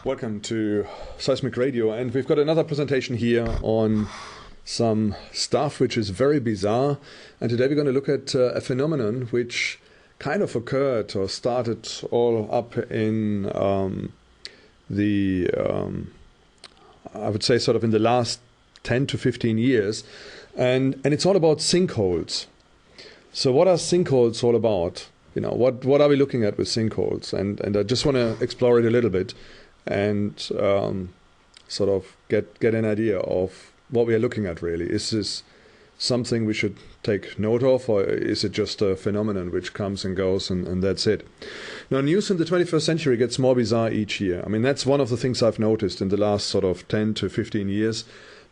Welcome to Seismic Radio, and we've got another presentation here on some stuff which is very bizarre. And today we're going to look at a phenomenon which kind of occurred or started all up in I would say sort of in the last 10 to 15 years, and it's all about sinkholes. So what are sinkholes all about? You know, what are we looking at with sinkholes? And I just want to explore it a little bit and sort of get an idea of what we are looking at really. Is this something we should take note of, or is it just a phenomenon which comes and goes and that's it? Now, news in the 21st century gets more bizarre each year. I mean, that's one of the things I've noticed in the last sort of 10 to 15 years,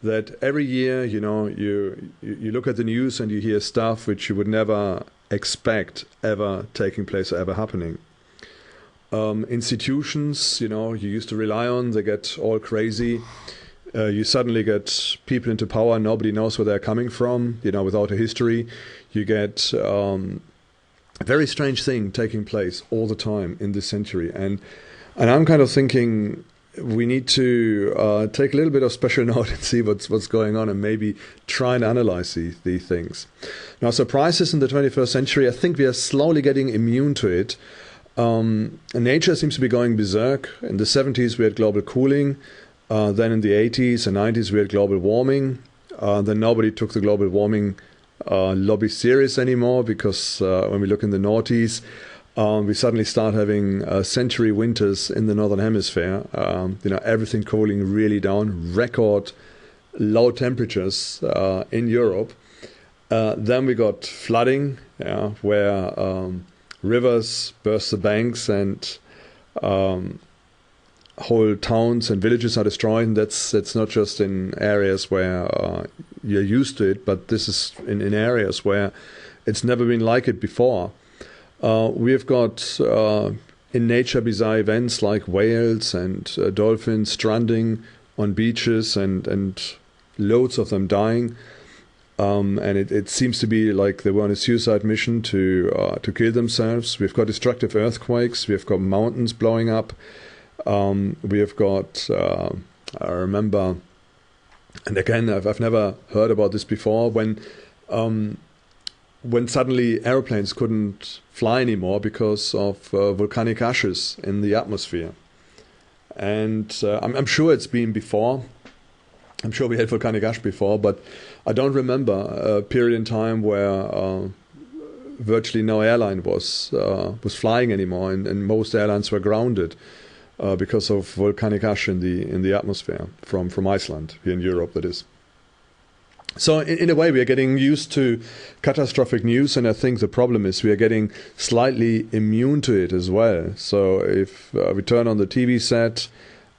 that every year, you know, you look at the news and you hear stuff which you would never expect ever taking place or ever happening. Institutions, you know, you used to rely on, they get all crazy. You suddenly get people into power, nobody knows where they're coming from, you know, without a history. You get a very strange thing taking place all the time in this century. And I'm kind of thinking we need to take a little bit of special note and see what's going on and maybe try and analyze these things. Now, surprises in the 21st century, I think we are slowly getting immune to it. Nature seems to be going berserk. In the 70s we had global cooling. Then in the 80s and 90s we had global warming. Then nobody took the global warming lobby serious anymore, because when we look in the noughties, we suddenly start having century winters in the northern hemisphere. You know, everything cooling really down, record low temperatures in Europe. Then we got flooding, where rivers burst the banks and whole towns and villages are destroyed. And that's not just in areas where you're used to it, but this is in areas where it's never been like it before. We've got in nature bizarre events like whales and dolphins stranding on beaches and loads of them dying. And it seems to be like they were on a suicide mission to kill themselves. We've got destructive earthquakes. We've got mountains blowing up. We have got, I remember, and again, I've never heard about this before, when suddenly airplanes couldn't fly anymore because of volcanic ashes in the atmosphere. And I'm sure it's been before. I'm sure we had volcanic ash before, but I don't remember a period in time where virtually no airline was flying anymore, and most airlines were grounded because of volcanic ash in the atmosphere from Iceland, here in Europe, that is. So in a way, we are getting used to catastrophic news, and I think the problem is we are getting slightly immune to it as well. So if we turn on the TV set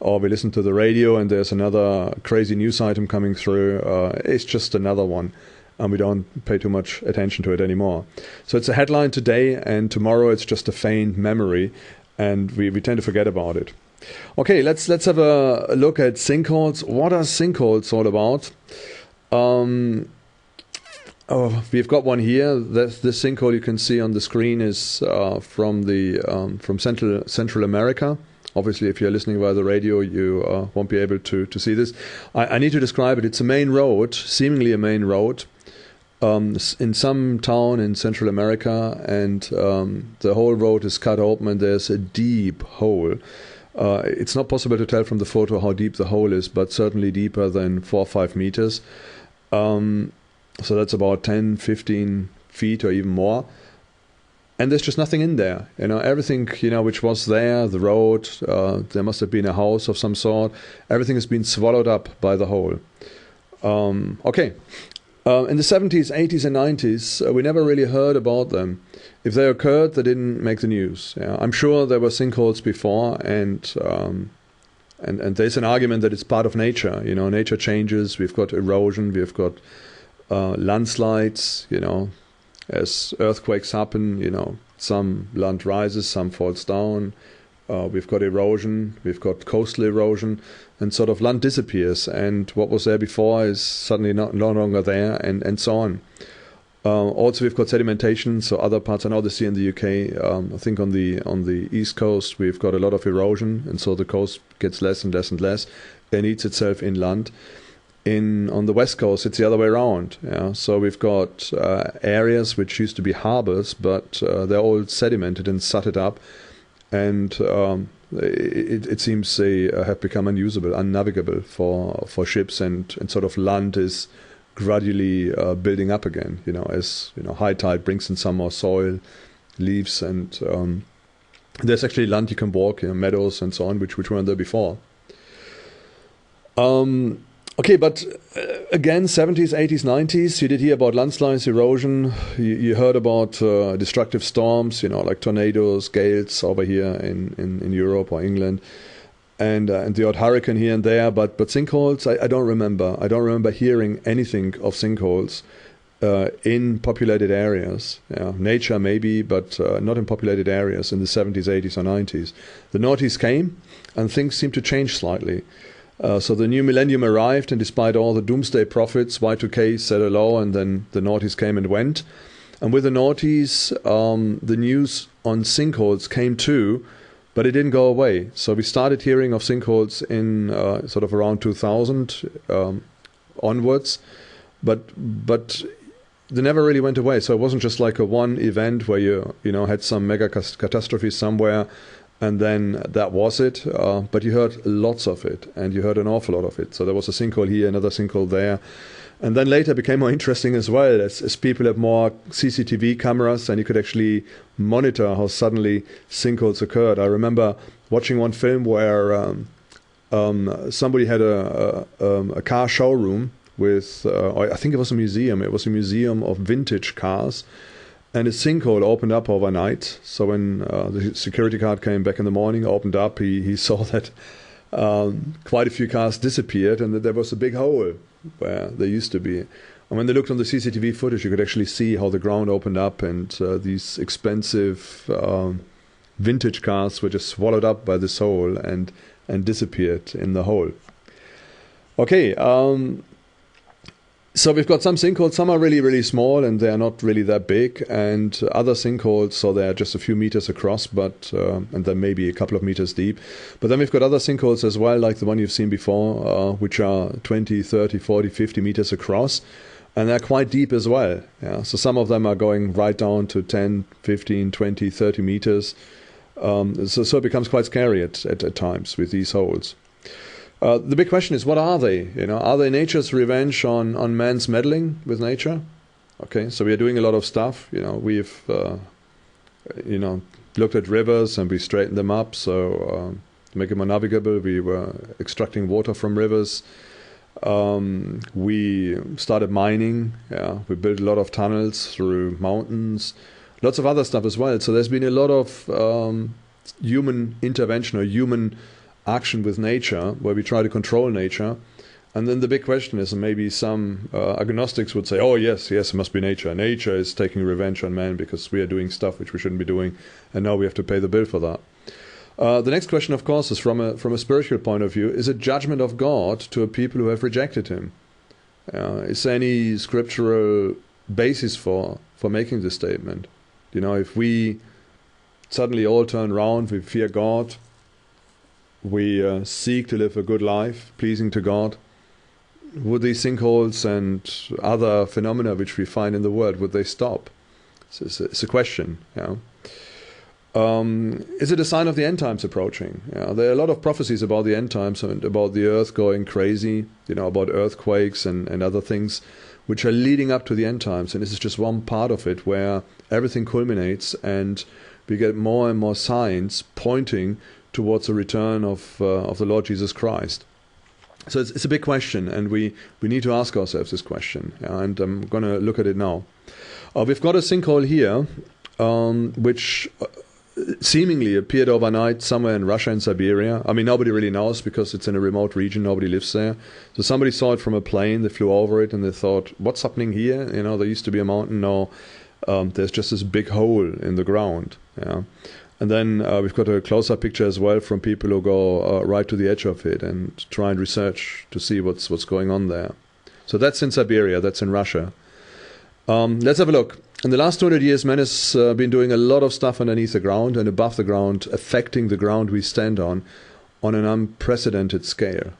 or we listen to the radio and there's another crazy news item coming through, it's just another one, and we don't pay too much attention to it anymore. So it's a headline today, and tomorrow it's just a faint memory, and we tend to forget about it. Okay, let's have a look at sinkholes. What are sinkholes all about? We've got one here. This sinkhole you can see on the screen is from Central America. Obviously, if you're listening via the radio, you won't be able to see this. I need to describe it. It's a main road, seemingly a main road, in some town in Central America, and the whole road is cut open and there's a deep hole. It's not possible to tell from the photo how deep the hole is, but certainly deeper than 4 or 5 meters. So that's about 10, 15 feet or even more. And there's just nothing in there. You know, everything, you know, which was there, the road, there must have been a house of some sort. Everything has been swallowed up by the hole. Okay. In the 70s, 80s and 90s, we never really heard about them. If they occurred, they didn't make the news. Yeah, I'm sure there were sinkholes before, and there's an argument that it's part of nature. You know, nature changes. We've got erosion. We've got landslides. You know, as earthquakes happen, you know, some land rises, some falls down. We've got erosion. We've got coastal erosion, and sort of land disappears, and what was there before is suddenly no longer there, and so on. Also, we've got sedimentation, so other parts. I know the sea in the UK. I think on the east coast we've got a lot of erosion, and so the coast gets less and less and less, and eats itself inland. On the west coast, it's the other way around. Yeah? So we've got areas which used to be harbors, but they're all sedimented and sutted up, and it seems they have become unusable, unnavigable for ships, and sort of land is gradually building up again. As high tide brings in some more soil, leaves, and there's actually land you can walk, meadows and so on, which weren't there before. Okay, but again, 70s, 80s, 90s, you did hear about landslides, erosion. You heard about destructive storms, like tornadoes, gales over here in Europe or England, and the odd hurricane here and there. But sinkholes, I don't remember. I don't remember hearing anything of sinkholes in populated areas. Nature maybe, but not in populated areas in the 70s, 80s, or 90s. The noughties came, and things seemed to change slightly. So the new millennium arrived, and despite all the doomsday prophets, Y2K said hello, and then the noughties came and went. And with the noughties, the news on sinkholes came too, but it didn't go away. So we started hearing of sinkholes in sort of around 2000 onwards, but they never really went away. So it wasn't just like a one event where you had some mega catastrophe somewhere, and then that was it. But you heard lots of it, and you heard an awful lot of it. So there was a sinkhole here, another sinkhole there. And then later it became more interesting as well, as people had more CCTV cameras, and you could actually monitor how suddenly sinkholes occurred. I remember watching one film where somebody had a car showroom with, I think it was a museum. It was a museum of vintage cars. And a sinkhole opened up overnight. So when the security guard came back in the morning, opened up, he saw that quite a few cars disappeared, and that there was a big hole where they used to be. And when they looked on the CCTV footage, you could actually see how the ground opened up, and these expensive vintage cars were just swallowed up by this hole and disappeared in the hole. Okay. So we've got some sinkholes. Some are really, really small, and they are not really that big. And other sinkholes, so they are just a few meters across, but and then maybe a couple of meters deep. But then we've got other sinkholes as well, like the one you've seen before, which are 20, 30, 40, 50 meters across. And they're quite deep as well. Yeah? So some of them are going right down to 10, 15, 20, 30 meters. So it becomes quite scary at times with these holes. The big question is, what are they? Are they nature's revenge on man's meddling with nature? Okay, so we are doing a lot of stuff. We've looked at rivers and we straightened them up, so to make them more navigable. We were extracting water from rivers. We started mining. We built a lot of tunnels through mountains. Lots of other stuff as well. So there's been a lot of human intervention or human action with nature, where we try to control nature. And then the big question is, and maybe some agnostics would say, oh yes, it must be nature. Nature is taking revenge on man because we are doing stuff which we shouldn't be doing, and now we have to pay the bill for that. The next question, of course, is from a spiritual point of view: is it judgment of God to a people who have rejected Him? Is there any scriptural basis for making this statement? If we suddenly all turn around, we fear God, we seek to live a good life, pleasing to God, would these sinkholes and other phenomena which we find in the world, would they stop? It's a question. Is it a sign of the end times approaching? There are a lot of prophecies about the end times and about the earth going crazy, about earthquakes and other things which are leading up to the end times. And this is just one part of it, where everything culminates and we get more and more signs pointing towards the return of the Lord Jesus Christ. So it's a big question, and we need to ask ourselves this question, and I'm going to look at it now. We've got a sinkhole here, which seemingly appeared overnight somewhere in Russia and Siberia. I mean, nobody really knows because it's in a remote region, nobody lives there. So somebody saw it from a plane, they flew over it, and they thought, what's happening here? There used to be a mountain, now there's just this big hole in the ground. And then we've got a closer picture as well from people who go right to the edge of it and try and research to see what's going on there. So that's in Siberia, that's in Russia. Let's have a look. In the last 200 years, man has been doing a lot of stuff underneath the ground and above the ground, affecting the ground we stand on an unprecedented scale.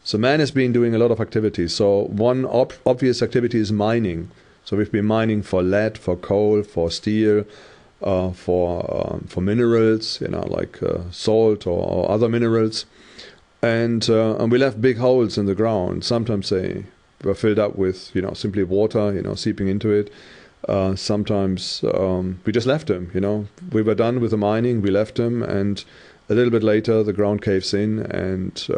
So man has been doing a lot of activities. So one obvious activity is mining. So we've been mining for lead, for coal, for steel, for minerals, like salt or other minerals. And we left big holes in the ground. Sometimes they were filled up with, simply water, seeping into it. Sometimes we just left them, We were done with the mining, we left them, and a little bit later the ground caves in and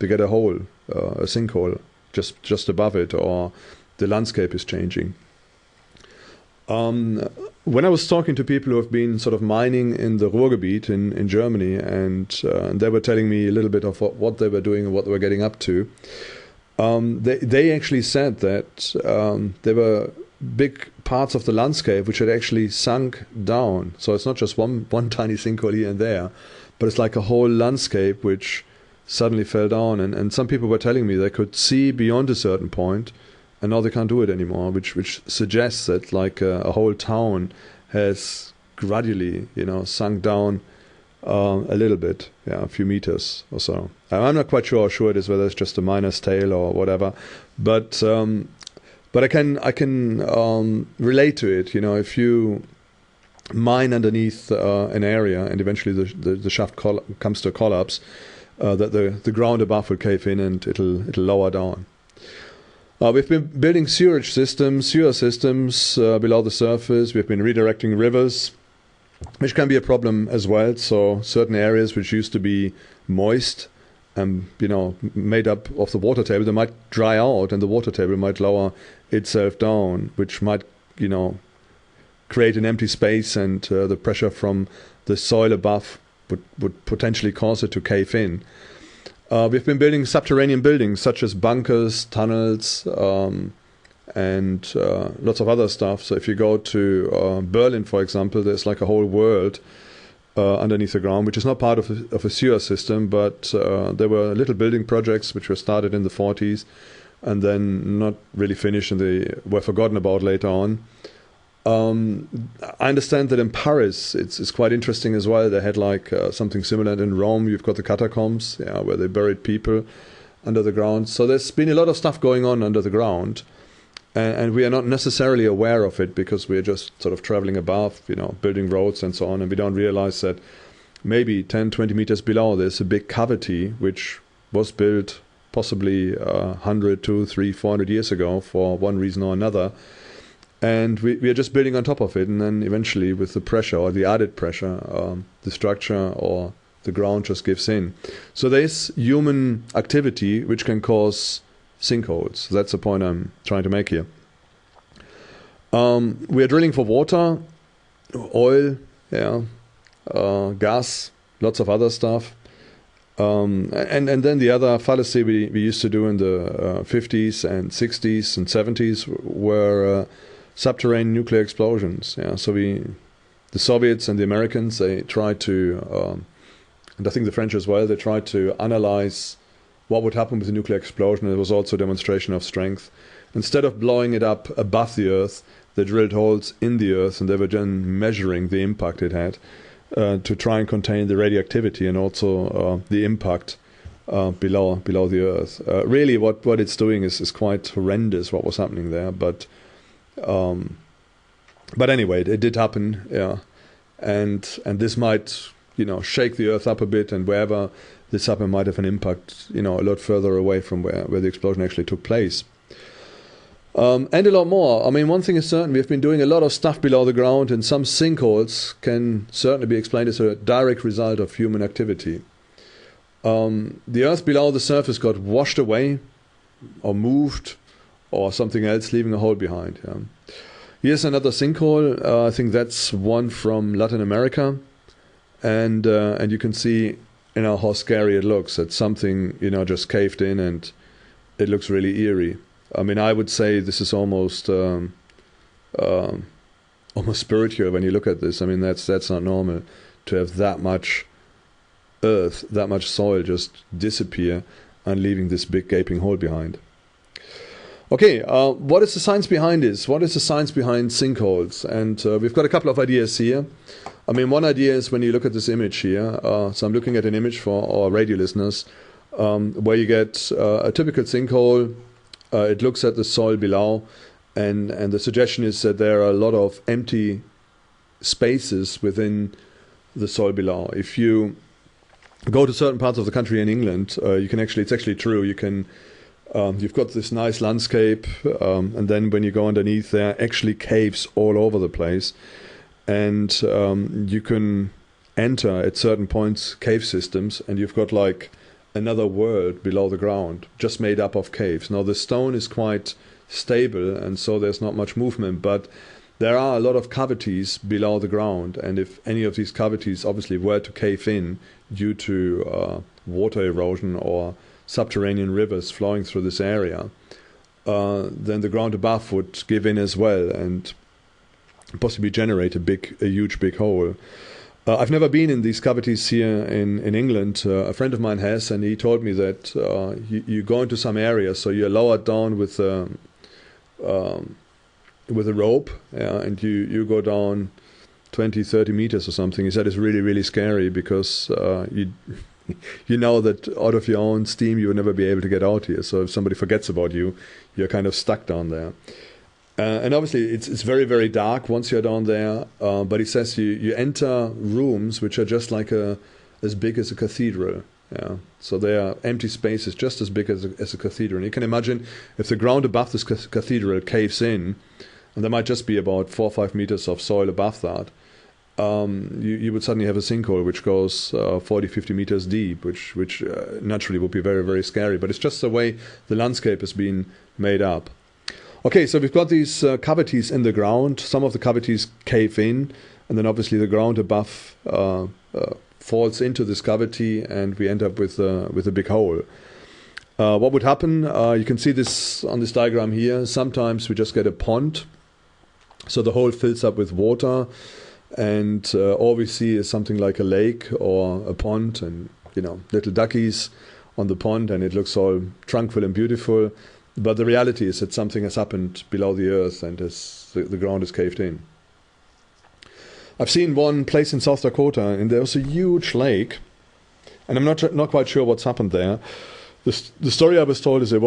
we get a hole, a sinkhole, just above it, or the landscape is changing. When I was talking to people who have been sort of mining in the Ruhrgebiet in Germany, and they were telling me a little bit of what they were doing and what they were getting up to, they actually said that there were big parts of the landscape which had actually sunk down. So it's not just one tiny sinkhole here and there, but it's like a whole landscape which suddenly fell down. And some people were telling me they could see beyond a certain point, and now they can't do it anymore, which suggests that like a whole town has gradually, sunk down a little bit, a few meters or so. I'm not quite sure how sure it is, whether it's just a miner's tale or whatever, but I can relate to it. If you mine underneath an area and eventually the shaft comes to a collapse, that the ground above will cave in and it'll lower down. We've been building sewer systems below the surface. We've been redirecting rivers, which can be a problem as well. So certain areas which used to be moist and made up of the water table, they might dry out and the water table might lower itself down, which might create an empty space, and the pressure from the soil above would potentially cause it to cave in. We've been building subterranean buildings such as bunkers, tunnels, and lots of other stuff. So if you go to Berlin, for example, there's like a whole world underneath the ground, which is not part of a sewer system, but there were little building projects which were started in the 40s and then not really finished, and they were forgotten about later on. I understand that in Paris it's quite interesting as well. They had like something similar. In Rome you've got the catacombs, where they buried people under the ground. So there's been a lot of stuff going on under the ground, and we are not necessarily aware of it because we're just sort of traveling above, building roads and so on, and we don't realize that maybe 10, 20 meters below there's a big cavity which was built possibly 100, 200, 300, 400 years ago for one reason or another. And we are just building on top of it, and then eventually with the pressure or the added pressure, the structure or the ground just gives in. So there's human activity which can cause sinkholes. That's the point I'm trying to make here. We are drilling for water, oil, gas, lots of other stuff. And then the other fallacy we used to do in the 50s and 60s and 70s were subterranean nuclear explosions. So the Soviets and the Americans, they tried to, and I think the French as well, they tried to analyze what would happen with a nuclear explosion. It was also a demonstration of strength. Instead of blowing it up above the Earth, they drilled holes in the Earth, and they were then measuring the impact it had to try and contain the radioactivity and also the impact below the Earth. Really, what it's doing is quite horrendous. What was happening there, but anyway, it did happen. And this might shake the Earth up a bit, and wherever this happened might have an impact a lot further away from where the explosion actually took place. And a lot more. I mean, one thing is certain, we've been doing a lot of stuff below the ground, and some sinkholes can certainly be explained as a direct result of human activity. The Earth below the surface got washed away or moved or something else, leaving a hole behind. Here's another sinkhole. I think that's one from Latin America. And you can see how scary it looks, that something just caved in, and it looks really eerie. I mean, I would say this is almost spiritual when you look at this. I mean, that's not normal to have that much earth, that much soil just disappear and leaving this big gaping hole behind. Okay, what is the science behind this? What is the science behind sinkholes? And we've got a couple of ideas here. I mean, one idea is when you look at this image here. So I'm looking at an image for our radio listeners where you get a typical sinkhole. It looks at the soil below, and the suggestion is that there are a lot of empty spaces within the soil below. If you go to certain parts of the country in England, you can actually, it's actually true, you can you've got this nice landscape, and then when you go underneath, there are actually caves all over the place, and you can enter at certain points cave systems, and you've got like another world below the ground, just made up of caves. Now the stone is quite stable, and so there's not much movement, but there are a lot of cavities below the ground, and if any of these cavities obviously were to cave in due to water erosion or subterranean rivers flowing through this area, then the ground above would give in as well and possibly generate a huge big hole. I've never been in these cavities here in England. A friend of mine has, and he told me that you go into some areas, so you're lowered down with a rope, and you go down 20, 30 meters or something. He said it's really, really scary because you know that out of your own steam you will never be able to get out here. So if somebody forgets about you, you're kind of stuck down there. And obviously it's very, very dark once you're down there. But he says you enter rooms which are just like as big as a cathedral. Yeah. So they are empty spaces just as big as a cathedral. And you can imagine if the ground above this cathedral caves in, and there might just be about 4 or 5 meters of soil above that, you would suddenly have a sinkhole which goes 40, 50 meters deep, which naturally would be very, very scary. But it's just the way the landscape has been made up. Okay, so we've got these cavities in the ground. Some of the cavities cave in, and then obviously the ground above falls into this cavity, and we end up with a big hole. What would happen? You can see this on this diagram here. Sometimes we just get a pond, so the hole fills up with water, and all we see is something like a lake or a pond, and little duckies on the pond, and it looks all tranquil and beautiful. But the reality is that something has happened below the earth, and the ground is caved in. I've seen one place in South Dakota, and there was a huge lake, and I'm not quite sure what's happened there. The story I was told is it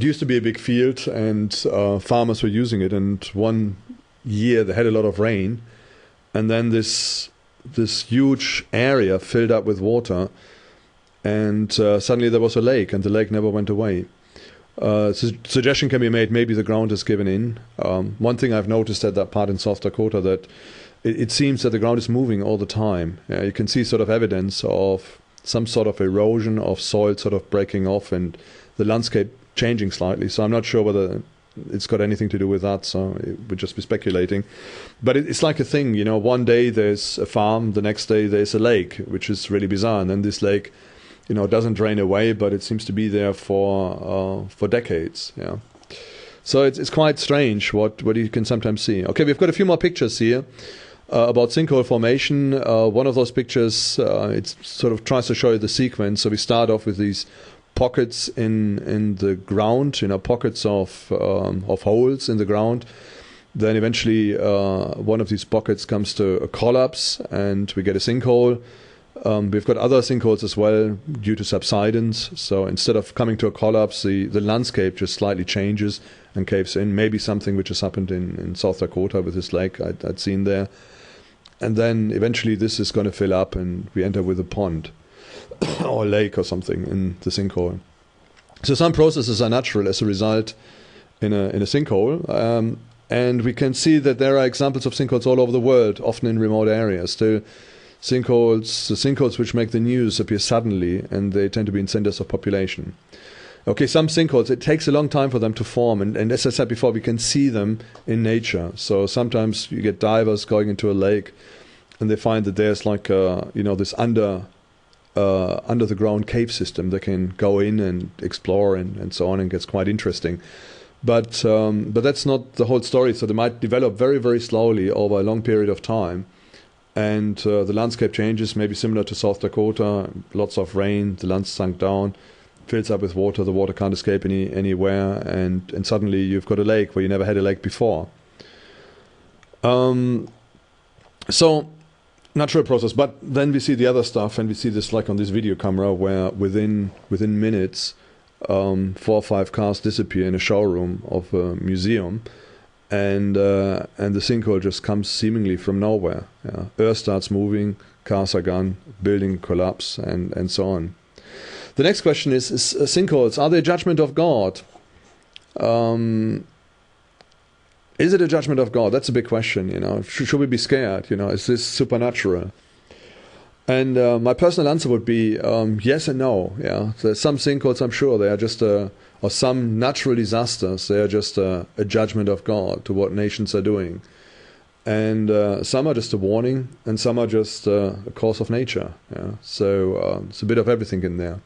used to be a big field, and farmers were using it, and one year they had a lot of rain, and then this huge area filled up with water, and suddenly there was a lake, and the lake never went away. Suggestion can be made, maybe the ground has given in. One thing I've noticed at that part in South Dakota, that it seems that the ground is moving all the time. You can see sort of evidence of some sort of erosion of soil sort of breaking off and the landscape changing slightly. So I'm not sure whether it's got anything to do with that, so it would just be speculating. But it's like a thing, one day there's a farm, the next day there's a lake, which is really bizarre. And then this lake doesn't drain away, but it seems to be there for decades. Yeah, so it's quite strange what you can sometimes see. Okay, we've got a few more pictures here about sinkhole formation. One of those pictures it sort of tries to show you the sequence. So we start off with these pockets in the ground, pockets of holes in the ground. Then eventually one of these pockets comes to a collapse, and we get a sinkhole. We've got other sinkholes as well due to subsidence. So instead of coming to a collapse, the landscape just slightly changes and caves in. Maybe something which has happened in South Dakota with this lake I'd seen there. And then eventually this is going to fill up, and we end up with a pond or a lake or something in the sinkhole. So some processes are natural as a result in a sinkhole. And we can see that there are examples of sinkholes all over the world, often in remote areas. Still, the sinkholes which make the news appear suddenly, and they tend to be in centers of population. Okay, some sinkholes, it takes a long time for them to form, and as I said before, we can see them in nature. So sometimes you get divers going into a lake, and they find that there's like this under the ground cave system. They can go in and explore and so on, and it gets quite interesting. But that's not the whole story. So they might develop very, very slowly over a long period of time. And the landscape changes, maybe similar to South Dakota, lots of rain, the land sunk down, fills up with water. The water can't escape anywhere, and suddenly you've got a lake where you never had a lake before. So natural process, but then we see the other stuff, and we see this like on this video camera where within minutes 4 or 5 cars disappear in a showroom of a museum, and the sinkhole just comes seemingly from nowhere. Yeah. Earth starts moving, cars are gone, building collapse, and so on. The next question is sinkholes, are they a judgment of God? Is it a judgment of God? That's a big question, you know. Should we be scared? You know, is this supernatural? And my personal answer would be yes and no. Yeah, there's some sinkholes, I'm sure they are just or some natural disasters. They are just a judgment of God to what nations are doing, and some are just a warning, and some are just a course of nature. Yeah, so it's a bit of everything in there.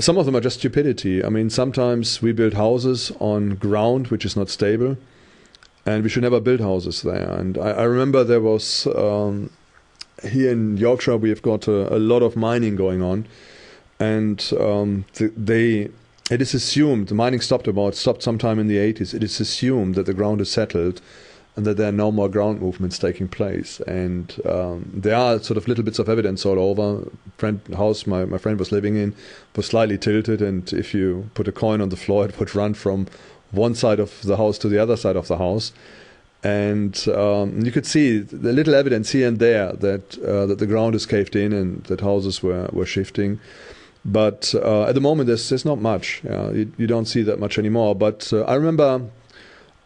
Some of them are just stupidity. I mean, sometimes we build houses on ground which is not stable, and we should never build houses there. And I remember there was, here in Yorkshire, we've got a lot of mining going on, and it is assumed, the mining stopped sometime in the 80s, it is assumed that the ground is settled, and that there are no more ground movements taking place. And there are sort of little bits of evidence all over. House my friend was living in was slightly tilted, and if you put a coin on the floor, it would run from one side of the house to the other side of the house. And you could see the little evidence here and there that the ground is caved in and that houses were shifting. But at the moment, there's not much. You don't see that much anymore. But I remember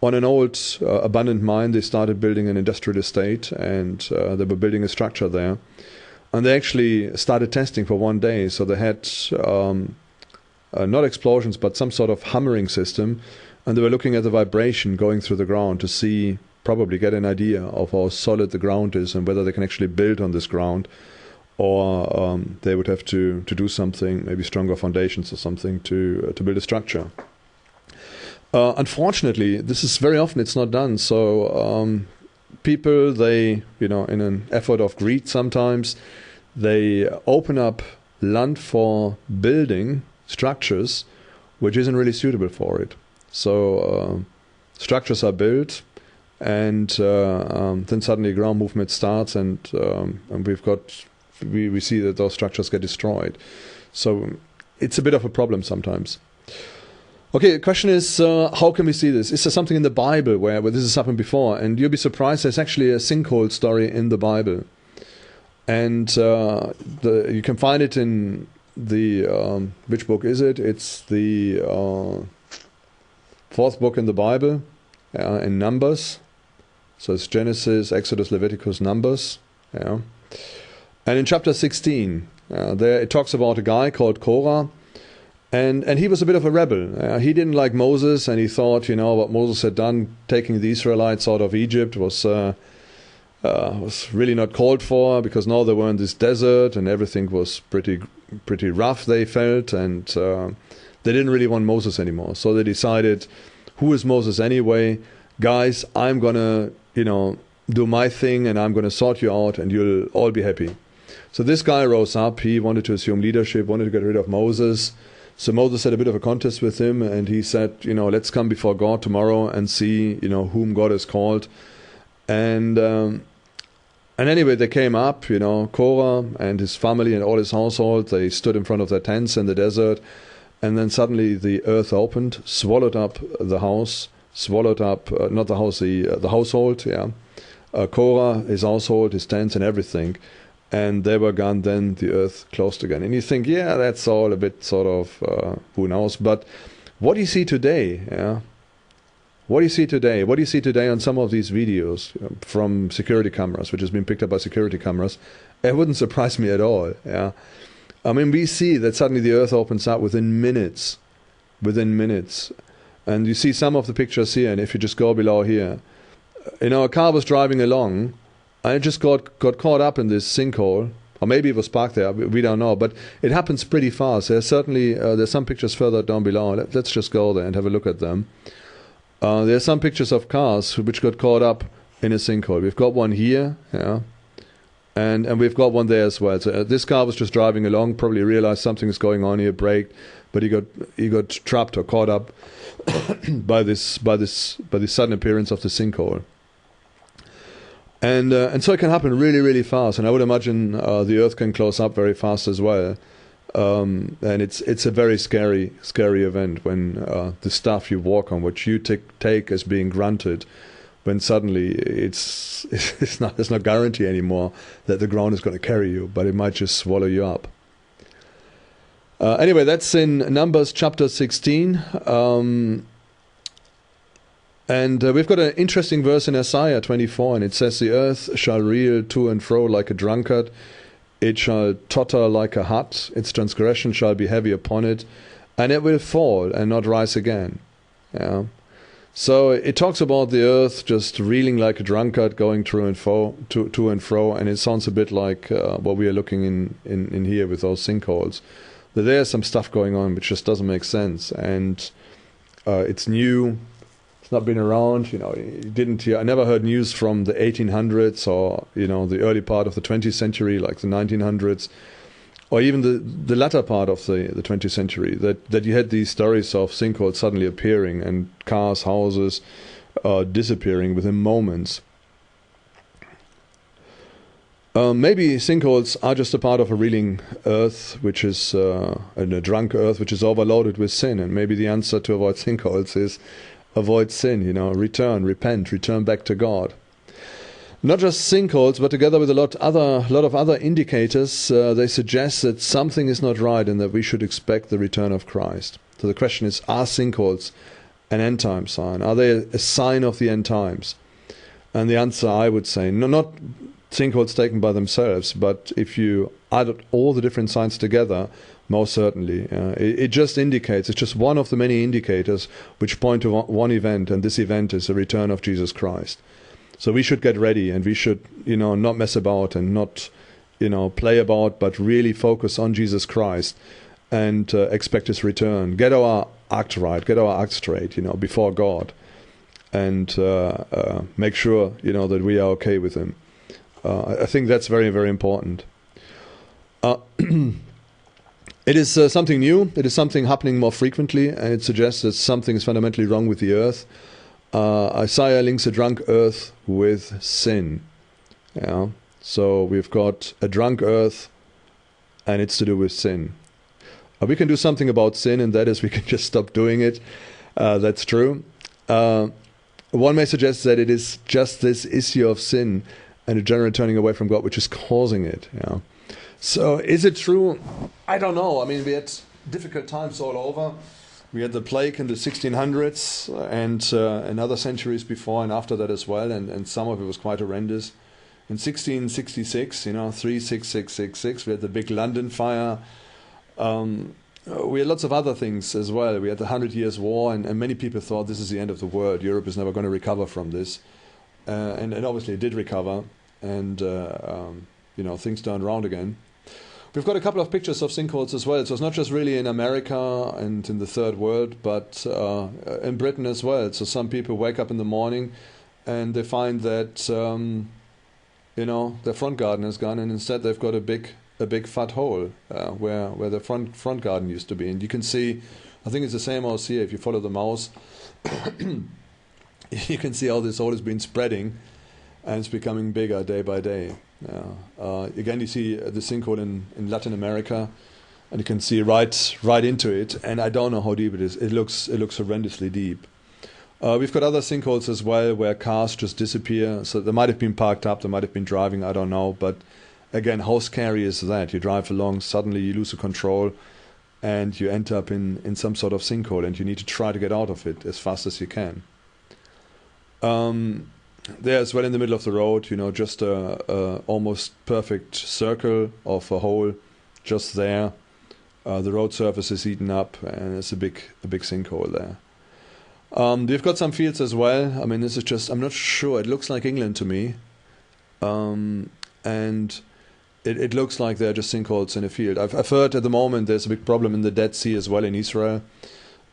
on an old abandoned mine, they started building an industrial estate, and they were building a structure there. And they actually started testing for one day. So they had not explosions, but some sort of hammering system. And they were looking at the vibration going through the ground to see, probably get an idea of how solid the ground is and whether they can actually build on this ground, or they would have to do something, maybe stronger foundations or something to build a structure. Unfortunately, this is very often it's not done. So people, they, in an effort of greed sometimes, they open up land for building structures which isn't really suitable for it. So structures are built, and then suddenly ground movement starts, and we see that those structures get destroyed. So it's a bit of a problem sometimes. Okay, the question is, how can we see this? Is there something in the Bible where this has happened before? And you'll be surprised, there's actually a sinkhole story in the Bible. And you can find it in the, which book is it? It's the 4th book in the Bible, in Numbers. So it's Genesis, Exodus, Leviticus, Numbers. Yeah. And in chapter 16, there it talks about a guy called Korah. And he was a bit of a rebel. He didn't like Moses, and he thought, what Moses had done, taking the Israelites out of Egypt, was really not called for, because now they were in this desert, and everything was pretty rough, they felt, and they didn't really want Moses anymore. So they decided, who is Moses anyway? Guys, I'm gonna, do my thing, and I'm gonna sort you out, and you'll all be happy. So this guy rose up. He wanted to assume leadership, wanted to get rid of Moses. So Moses had a bit of a contest with him, and he said, let's come before God tomorrow and see, whom God has called. And anyway, they came up, Korah and his family and all his household. They stood in front of their tents in the desert, and then suddenly the earth opened, swallowed up the house, swallowed up, not the house, the household, Korah, his household, his tents and everything. And they were gone, then the earth closed again. And you think, that's all a bit sort of, who knows. But what do you see today? What do you see today? What do you see today on some of these videos from security cameras, which has been picked up by security cameras? It wouldn't surprise me at all. I mean, we see that suddenly the earth opens up within minutes. And you see some of the pictures here, and if you just go below here, a car was driving along, and it just got caught up in this sinkhole, or maybe it was parked there, we don't know, but it happens pretty fast. There's some pictures further down below. Let's just go there and have a look at them. There's some pictures of cars which got caught up in a sinkhole. We've got one here, And we've got one there as well. So this car was just driving along, probably realized something is going on here, braked, but he got trapped or caught up by the sudden appearance of the sinkhole. And so it can happen really, really fast. And I would imagine the Earth can close up very fast as well. And it's a very scary event when the stuff you walk on, which you take as being granted, when suddenly there's no guarantee anymore that the ground is going to carry you, but it might just swallow you up. Anyway, that's in Numbers chapter 16. And we've got an interesting verse in Isaiah 24, and it says, "The earth shall reel to and fro like a drunkard. It shall totter like a hut. Its transgression shall be heavy upon it, and it will fall and not rise again." Yeah. So it talks about the earth just reeling like a drunkard, going to and fro, and it sounds a bit like what we are looking in here with those sinkholes. That there's some stuff going on which just doesn't make sense, and it's new. It's not been around, I never heard news from the 1800s or, the early part of the 20th century, like the 1900s, or even the latter part of the 20th century, that you had these stories of sinkholes suddenly appearing and cars, houses disappearing within moments. Maybe sinkholes are just a part of a reeling earth, which is a drunk earth, which is overloaded with sin, and maybe the answer to avoid sinkholes is avoid sin, repent, return back to God. Not just sinkholes, but together with a lot of other indicators, they suggest that something is not right and that we should expect the return of Christ. So the question is, are sinkholes an end time sign? Are they a sign of the end times? And the answer, I would say, no, not sinkholes taken by themselves, but if you add all the different signs together, most certainly. It just indicates, it's just one of the many indicators which point to one event, and this event is the return of Jesus Christ. So we should get ready, and we should, not mess about and not, play about, but really focus on Jesus Christ and expect His return. Get our act right, get our act straight, before God, and make sure, that we are okay with Him. I think that's very, very important. It is something new. It is something happening more frequently, and it suggests that something is fundamentally wrong with the earth. Isaiah links a drunk earth with sin. Yeah. So we've got a drunk earth, and it's to do with sin. We can do something about sin, and that is we can just stop doing it. That's true. One may suggest that it is just this issue of sin and a general turning away from God which is causing it. Yeah. So is it true? I don't know. I mean, we had difficult times all over. We had the plague in the 1600s and other centuries before and after that as well, and some of it was quite horrendous. In 1666, 36666, we had the big London fire. We had lots of other things as well. We had the 100 Years' War, and many people thought this is the end of the world. Europe is never going to recover from this. And obviously it did recover, and things turned around again. We've got a couple of pictures of sinkholes as well. So it's not just really in America and in the third world, but in Britain as well. So some people wake up in the morning and they find that their front garden is gone, and instead they've got a big fat hole where the front garden used to be. And you can see, I think it's the same as here. If you follow the mouse, you can see how this hole has been spreading, and it's becoming bigger day by day. Again, you see the sinkhole in Latin America, and you can see right into it. And I don't know how deep it is. It looks horrendously deep. We've got other sinkholes as well where cars just disappear. So they might have been parked up, they might have been driving, I don't know. But again, how scary is that? You drive along, suddenly you lose the control, and you end up in some sort of sinkhole, and you need to try to get out of it as fast as you can. There as well in the middle of the road, just a almost perfect circle of a hole just there. The road surface is eaten up, and there's a big sinkhole there. We've got some fields as well. I mean, this is just, I'm not sure, it looks like England to me. And it looks like they're just sinkholes in a field. I've heard at the moment there's a big problem in the Dead Sea as well in Israel.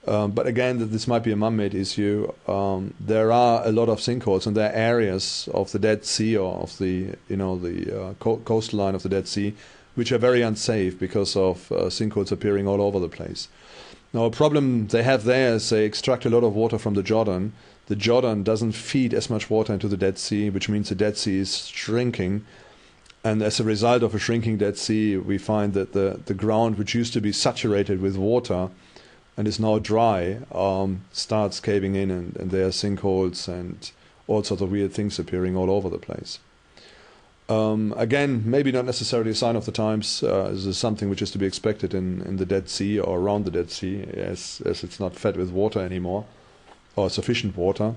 But again, this might be a man-made issue. There are a lot of sinkholes, and there are areas of the Dead Sea or of the coastline of the Dead Sea which are very unsafe because of sinkholes appearing all over the place. Now, a problem they have there is they extract a lot of water from the Jordan. The Jordan doesn't feed as much water into the Dead Sea, which means the Dead Sea is shrinking. And as a result of a shrinking Dead Sea, we find that the ground, which used to be saturated with water and is now dry, starts caving in, and there are sinkholes and all sorts of weird things appearing all over the place. Again, maybe not necessarily a sign of the times. This is something which is to be expected in the Dead Sea or around the Dead Sea, as it's not fed with water anymore, or sufficient water.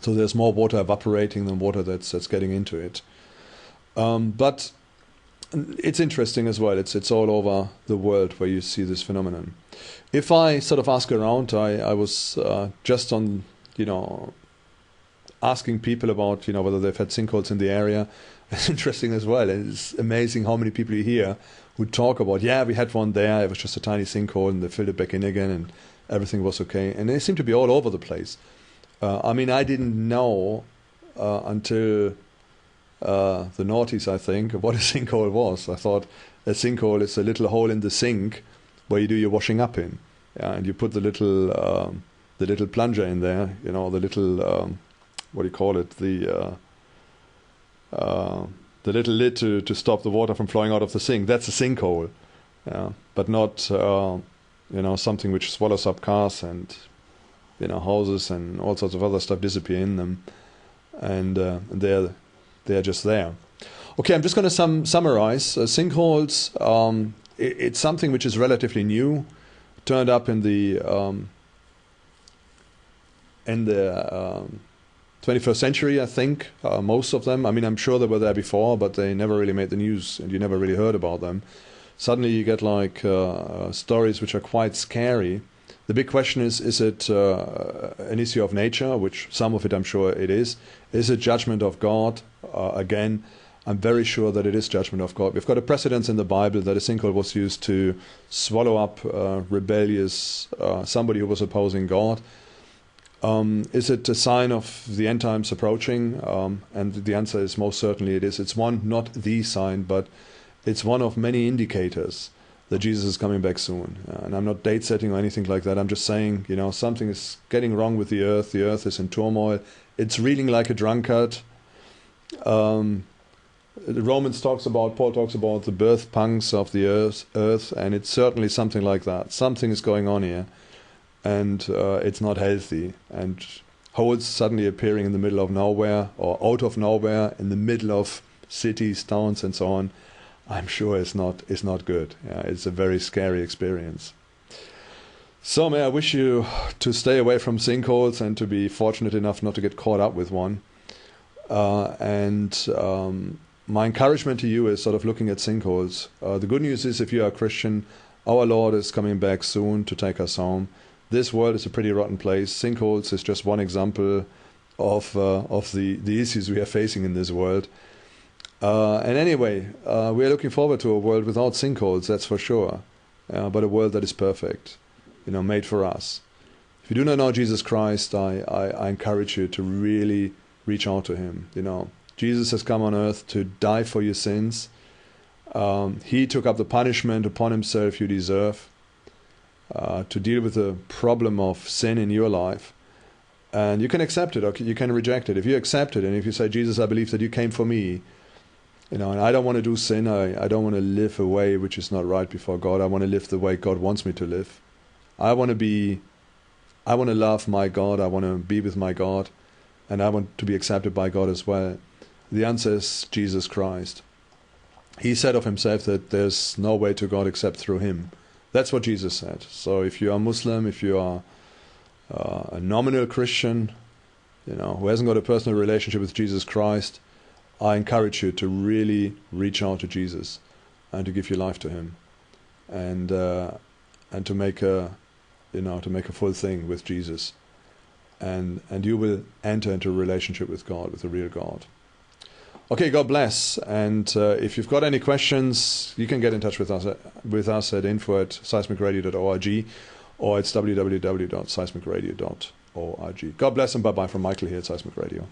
So there's more water evaporating than water that's getting into it. But it's interesting as well. It's all over the world where you see this phenomenon. If I sort of ask around, I was just on, asking people about, whether they've had sinkholes in the area. It's interesting as well. It's amazing how many people you hear who talk about, we had one there, it was just a tiny sinkhole, and they filled it back in again, and everything was okay. And they seem to be all over the place. I didn't know until the noughties, I think, what a sinkhole was. I thought a sinkhole is a little hole in the sink where you do your washing up in, and you put the little plunger in there, the little what do you call it, the little lid to stop the water from flowing out of the sink. That's a sinkhole, but not something which swallows up cars and houses and all sorts of other stuff disappear in them, and they're just there. Okay, I'm just going to summarize. Sinkholes, it's something which is relatively new, turned up in the 21st century, I think, most of them. I'm sure they were there before, but they never really made the news, and you never really heard about them. Suddenly you get stories which are quite scary. The big question is it an issue of nature, which some of it I'm sure it is? Is it judgment of God? Again, I'm very sure that it is judgment of God. We've got a precedence in the Bible that a sinkhole was used to swallow up rebellious somebody who was opposing God. Is it a sign of the end times approaching? And the answer is most certainly it is. It's one, not the sign, but it's one of many indicators that Jesus is coming back soon. And I'm not date setting or anything like that. I'm just saying, something is getting wrong with the earth. The earth is in turmoil. It's reeling like a drunkard. Paul talks about the birth pangs of the earth, and it's certainly something like that. Something is going on here, and it's not healthy. And holes suddenly appearing in the middle of nowhere, or out of nowhere, in the middle of cities, towns, and so on, I'm sure it's not good. It's a very scary experience. So may I wish you to stay away from sinkholes and to be fortunate enough not to get caught up with one. My encouragement to you is sort of looking at sinkholes. The good news is, if you are a Christian, our Lord is coming back soon to take us home. This world is a pretty rotten place. Sinkholes is just one example of the issues we are facing in this world. And anyway, we are looking forward to a world without sinkholes, that's for sure. But a world that is perfect, made for us. If you do not know Jesus Christ, I encourage you to really reach out to him. Jesus has come on earth to die for your sins. He took up the punishment upon himself you deserve, to deal with the problem of sin in your life. And you can accept it or you can reject it. If you accept it, and if you say, Jesus, I believe that you came for me, and I don't want to do sin, I don't want to live a way which is not right before God. I want to live the way God wants me to live. I want to love my God. I want to be with my God. And I want to be accepted by God as well. The answer is Jesus Christ. He said of himself that there's no way to God except through him. That's what Jesus said. So if you are Muslim, if you are a nominal Christian, who hasn't got a personal relationship with Jesus Christ, I encourage you to really reach out to Jesus and to give your life to him, and to make a full thing with Jesus, and you will enter into a relationship with God, with the real God. Okay, God bless. And if you've got any questions, you can get in touch with us at info@seismicradio.org, or it's www.seismicradio.org. God bless and bye-bye from Michael here at Seismic Radio.